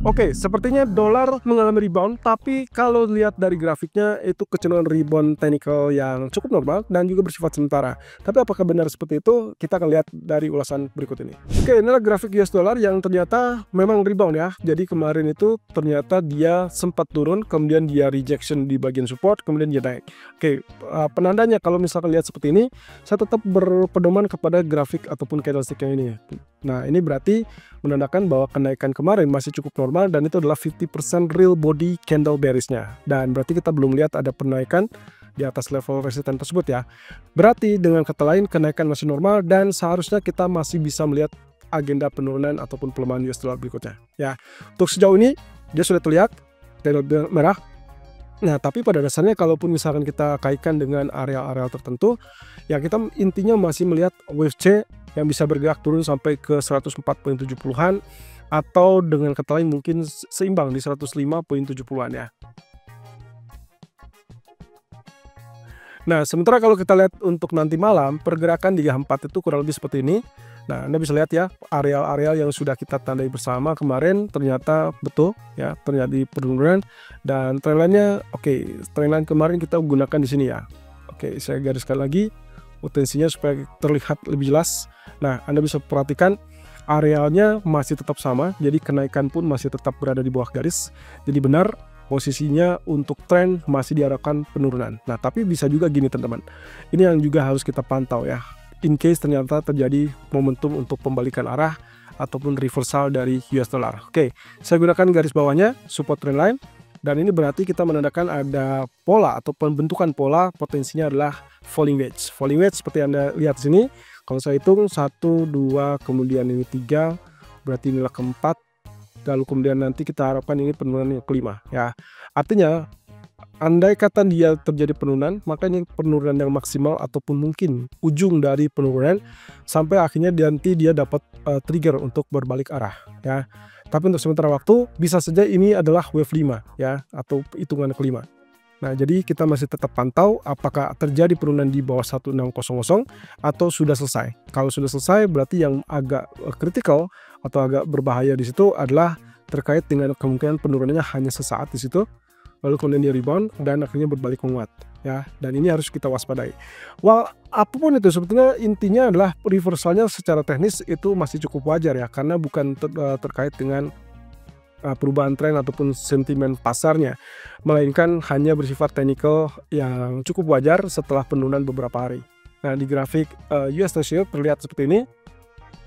Oke, sepertinya dolar mengalami rebound, tapi kalau lihat dari grafiknya itu kecenderungan rebound technical yang cukup normal dan juga bersifat sementara. Tapi apakah benar seperti itu? Kita akan lihat dari ulasan berikut ini. Oke, inilah grafik US dollar yang ternyata memang rebound ya. Jadi kemarin itu ternyata dia sempat turun, kemudian dia rejection di bagian support, kemudian dia naik. Oke, penandanya kalau misalkan lihat seperti ini, saya tetap berpedoman kepada grafik ataupun candlestick yang ini. Nah, ini berarti menandakan bahwa kenaikan kemarin masih cukup normal dan itu adalah 50% real body candle bearish-nya. Dan berarti kita belum lihat ada penaikan di atas level resisten tersebut ya. Berarti dengan kata lain kenaikan masih normal dan seharusnya kita masih bisa melihat agenda penurunan ataupun pelemahan US dollar berikutnya. Ya, untuk sejauh ini dia sudah terlihat candle merah. Nah, tapi pada dasarnya kalaupun misalkan kita kaitkan dengan area-area tertentu, ya kita intinya masih melihat wave C yang bisa bergerak turun sampai ke 104.70-an atau dengan kata lain mungkin seimbang di 105.70-an ya. Nah, sementara kalau kita lihat untuk nanti malam, pergerakan di H4 itu kurang lebih seperti ini. Nah, Anda bisa lihat ya, areal-areal yang sudah kita tandai bersama kemarin ternyata betul ya, terjadi penurunan dan trendline-nya oke, trendline kemarin kita gunakan di sini ya. Oke, saya gariskan lagi potensinya supaya terlihat lebih jelas. Nah, Anda bisa perhatikan arealnya masih tetap sama, jadi kenaikan pun masih tetap berada di bawah garis. Jadi benar posisinya untuk tren masih diarahkan penurunan. Nah, tapi bisa juga gini teman-teman. Ini yang juga harus kita pantau ya. In case ternyata terjadi momentum untuk pembalikan arah ataupun reversal dari US dollar. Oke, saya gunakan garis bawahnya support trend line dan ini berarti kita menandakan ada pola atau pembentukan pola, potensinya adalah falling wedge. Falling wedge seperti Anda lihat sini, kalau saya hitung 1 2 kemudian ini 3, berarti inilah keempat. Lalu kemudian nanti kita harapkan ini penurunan yang kelima ya. Artinya andai kata dia terjadi penurunan, maka ini penurunan yang maksimal ataupun mungkin ujung dari penurunan sampai akhirnya nanti dia dapat trigger untuk berbalik arah ya. Tapi untuk sementara waktu bisa saja ini adalah wave 5 ya atau hitungan kelima. Nah, jadi kita masih tetap pantau apakah terjadi penurunan di bawah 1600 atau sudah selesai. Kalau sudah selesai berarti yang agak kritikal atau agak berbahaya di situ adalah terkait dengan kemungkinan penurunannya hanya sesaat di situ, lalu kemudian dia rebound dan akhirnya berbalik menguat ya, dan ini harus kita waspadai. Well, apapun itu sebetulnya intinya adalah reversalnya secara teknis itu masih cukup wajar ya, karena bukan terkait dengan perubahan tren ataupun sentimen pasarnya, melainkan hanya bersifat technical yang cukup wajar setelah penurunan beberapa hari. Nah, di grafik US Treasury terlihat seperti ini.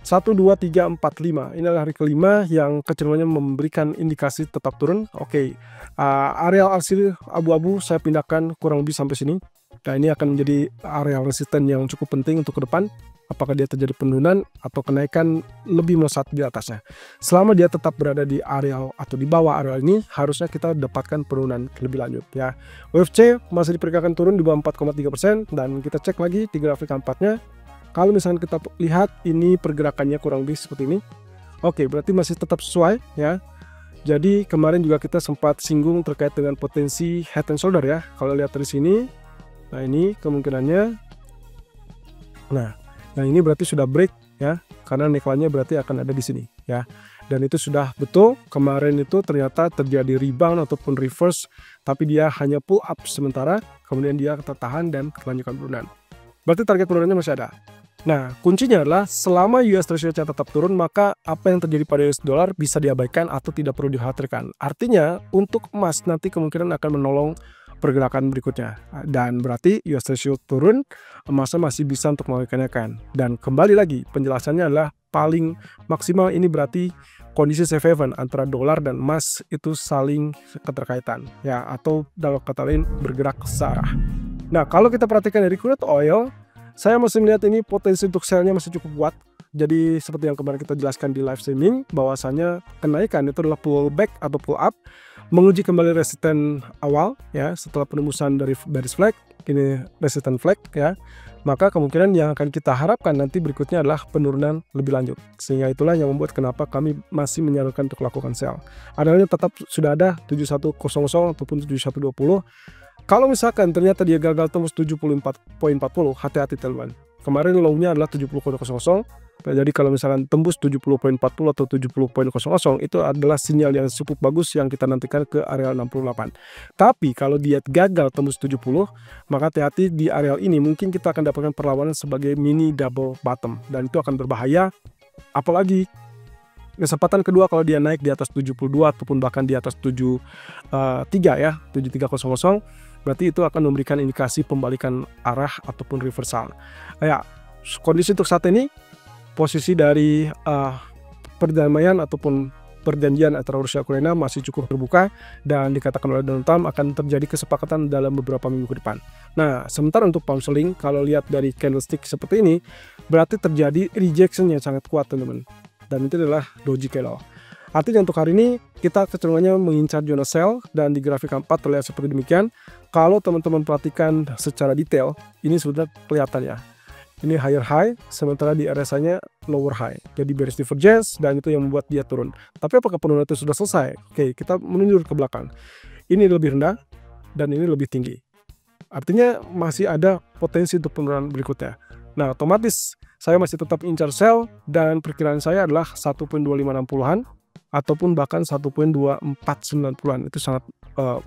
1, 2, 3, 4, 5. Ini adalah hari kelima yang kecenderungannya memberikan indikasi tetap turun. Oke, areal RC abu-abu saya pindahkan kurang lebih sampai sini. Nah, ini akan menjadi areal resisten yang cukup penting untuk ke depan. Apakah dia terjadi penurunan atau kenaikan lebih melesat di atasnya. Selama dia tetap berada di areal atau di bawah areal ini, harusnya kita dapatkan penurunan lebih lanjut ya. Wave C masih diperkirakan turun di bawah 4,3% dan kita cek lagi di grafik keempatnya. Kalau misalnya kita lihat ini pergerakannya kurang lebih seperti ini. Oke, berarti masih tetap sesuai ya. Jadi kemarin juga kita sempat singgung terkait dengan potensi head and shoulder ya. Kalau lihat dari sini, nah ini kemungkinannya. Nah ini berarti sudah break ya, karena neckline-nya berarti akan ada di sini ya. Dan itu sudah betul, kemarin itu ternyata terjadi rebound ataupun reverse, tapi dia hanya pull up sementara, kemudian dia tertahan dan kelanjutan penurunan. Berarti target penurunannya masih ada. Nah, kuncinya adalah selama US Treasury tetap turun, maka apa yang terjadi pada US dollar bisa diabaikan atau tidak perlu dikhawatirkan. Artinya, untuk emas nanti kemungkinan akan menolong pergerakan berikutnya. Dan berarti US Treasury turun, emasnya masih bisa untuk menaikan. Dan kembali lagi, penjelasannya adalah paling maksimal ini berarti kondisi safe haven antara dolar dan emas itu saling keterkaitan. Ya, atau dalam kata lain bergerak searah. Nah, kalau kita perhatikan dari crude oil, saya masih melihat ini potensi untuk sell-nya masih cukup kuat. Jadi seperti yang kemarin kita jelaskan di live streaming, bahwasannya kenaikan itu adalah pull back atau pull up, menguji kembali resisten awal ya, setelah penembusan dari bearish flag, ini resisten flag ya. Maka kemungkinan yang akan kita harapkan nanti berikutnya adalah penurunan lebih lanjut. Sehingga itulah yang membuat kenapa kami masih menyarankan untuk lakukan sell. Adanya tetap sudah ada 7100 ataupun 7120. Kalau misalkan ternyata dia gagal tembus 74.40, hati-hati teman. kemarin low-nya adalah 70.00. Jadi kalau misalkan tembus 70.40 atau 70.00 itu adalah sinyal yang cukup bagus yang kita nantikan ke area 68. Tapi kalau dia gagal tembus 70, maka hati-hati di area ini mungkin kita akan dapatkan perlawanan sebagai mini double bottom, dan itu akan berbahaya. Apalagi kesempatan kedua kalau dia naik di atas 72 ataupun bahkan di atas 73 ya, 7300, berarti itu akan memberikan indikasi pembalikan arah ataupun reversal. Ya, kondisi untuk saat ini posisi dari perdamaian ataupun perjanjian antara Rusia dan Ukraina masih cukup terbuka, dan dikatakan oleh Donald Trump akan terjadi kesepakatan dalam beberapa minggu ke depan. Nah, sementara untuk pound sterling, kalau lihat dari candlestick seperti ini, berarti terjadi rejection yang sangat kuat, teman-teman. Dan itu adalah doji candle. Artinya untuk hari ini kita kecenderungannya mengincar zona sell, dan di grafik 4 terlihat seperti demikian. Kalau teman-teman perhatikan secara detail, ini sudah kelihatan ya. Ini higher high, sementara di RSI-nya lower high. Jadi bearish divergence, dan itu yang membuat dia turun. Tapi apakah penurunan itu sudah selesai? Oke, kita mundur ke belakang. Ini lebih rendah, dan ini lebih tinggi. Artinya masih ada potensi untuk penurunan berikutnya. Nah, otomatis saya masih tetap incar sell, dan perkiraan saya adalah 1.2560-an ataupun bahkan 1.2490-an. Itu sangat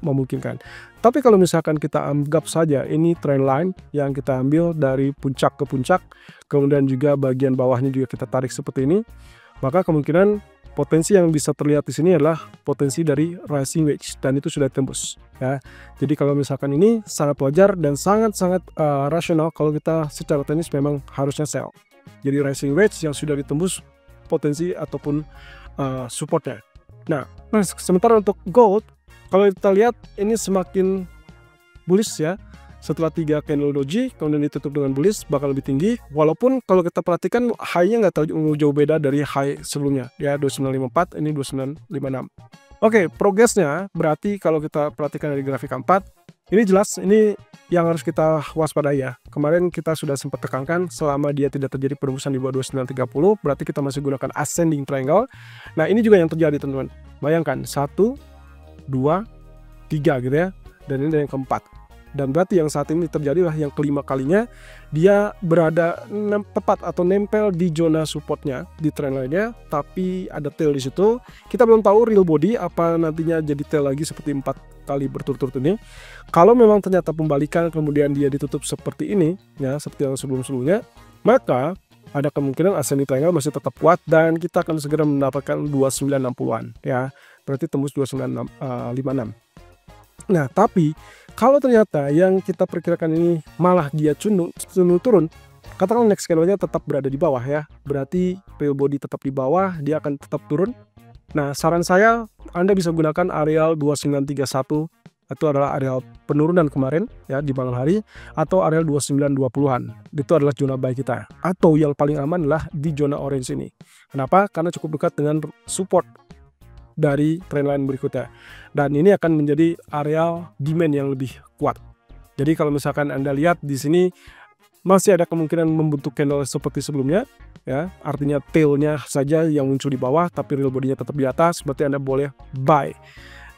memungkinkan. Tapi kalau misalkan kita anggap saja ini trend line yang kita ambil dari puncak ke puncak, kemudian juga bagian bawahnya juga kita tarik seperti ini, maka kemungkinan potensi yang bisa terlihat di sini adalah potensi dari rising wedge, dan itu sudah tembus ya. Jadi kalau misalkan ini sangat wajar dan sangat-sangat rasional kalau kita secara teknis memang harusnya sell. Jadi rising wedge yang sudah ditembus potensi ataupun supportnya. Nah, sementara untuk gold, kalau kita lihat ini semakin bullish ya. Setelah 3 candle doji, kemudian ditutup dengan bullish, bakal lebih tinggi. Walaupun kalau kita perhatikan high-nya nggak terlalu jauh beda dari high sebelumnya ya, 2954, ini 2956. Oke, progresnya berarti kalau kita perhatikan dari grafik 4, ini jelas ini yang harus kita waspadai ya. Kemarin kita sudah sempat tekankan selama dia tidak terjadi penembusan di bawah 2930, berarti kita masih gunakan ascending triangle. Nah, ini juga yang terjadi, teman-teman. Bayangkan 1, 2, 3 gitu ya, dan ini yang keempat. Dan berarti yang saat ini terjadi lah yang kelima kalinya dia berada tepat atau nempel di zona supportnya di trend line-nya, tapi ada tail di situ. Kita belum tahu real body apa nantinya jadi tail lagi seperti 4 kali berturut-turut ini. Kalau memang ternyata pembalikan kemudian dia ditutup seperti ini ya, seperti yang sebelum-sebelumnya, maka ada kemungkinan ascending triangle masih tetap kuat, dan kita akan segera mendapatkan 2960-an ya. Berarti tembus 2956. Nah, tapi kalau ternyata yang kita perkirakan ini malah dia turun, katakanlah next candle-nya tetap berada di bawah ya, berarti real body tetap di bawah, dia akan tetap turun. Nah, saran saya Anda bisa gunakan areal 2931, itu adalah areal penurunan kemarin ya di malam hari, atau areal 2920-an. Itu adalah zona buy kita. Atau yang paling aman adalah di zona orange ini. Kenapa? Karena cukup dekat dengan support dari trendline berikutnya, dan ini akan menjadi areal demand yang lebih kuat. Jadi kalau misalkan Anda lihat di sini masih ada kemungkinan membentuk candle seperti sebelumnya ya, artinya tailnya saja yang muncul di bawah tapi real bodinya tetap di atas, berarti Anda boleh buy,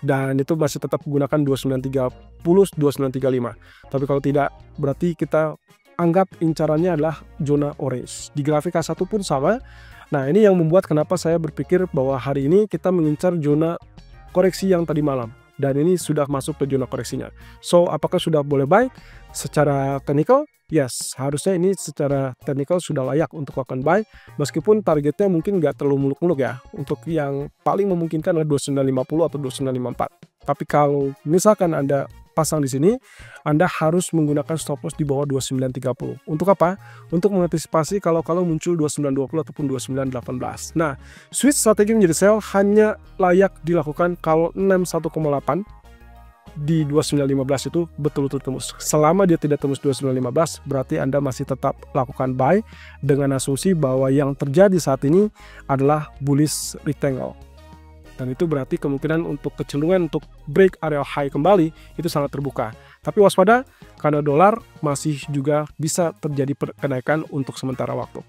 dan itu masih tetap menggunakan 2930, 2935. Tapi kalau tidak, berarti kita anggap incarannya adalah zona orange. Di grafik H1 pun sama. Nah, ini yang membuat kenapa saya berpikir bahwa hari ini kita mengincar zona koreksi yang tadi malam, dan ini sudah masuk ke zona koreksinya. So, apakah sudah boleh buy? Secara technical, yes, harusnya ini secara technical sudah layak untuk akan buy, meskipun targetnya mungkin nggak terlalu muluk-muluk ya. Untuk yang paling memungkinkan adalah 2950 atau 2954. Tapi kalau misalkan Anda pasang di sini, Anda harus menggunakan stop loss di bawah 2930. Untuk apa? Untuk mengantisipasi kalau muncul 2920 ataupun 2918. Nah, switch strategi menjadi sell hanya layak dilakukan kalau 61,8 di 2915 itu betul-betul tembus. Selama dia tidak tembus 2915, berarti Anda masih tetap lakukan buy dengan asumsi bahwa yang terjadi saat ini adalah bullish rectangle. Dan itu berarti kemungkinan untuk kecenderungan untuk break area high kembali itu sangat terbuka. Tapi waspada, karena dolar masih juga bisa terjadi kenaikan untuk sementara waktu.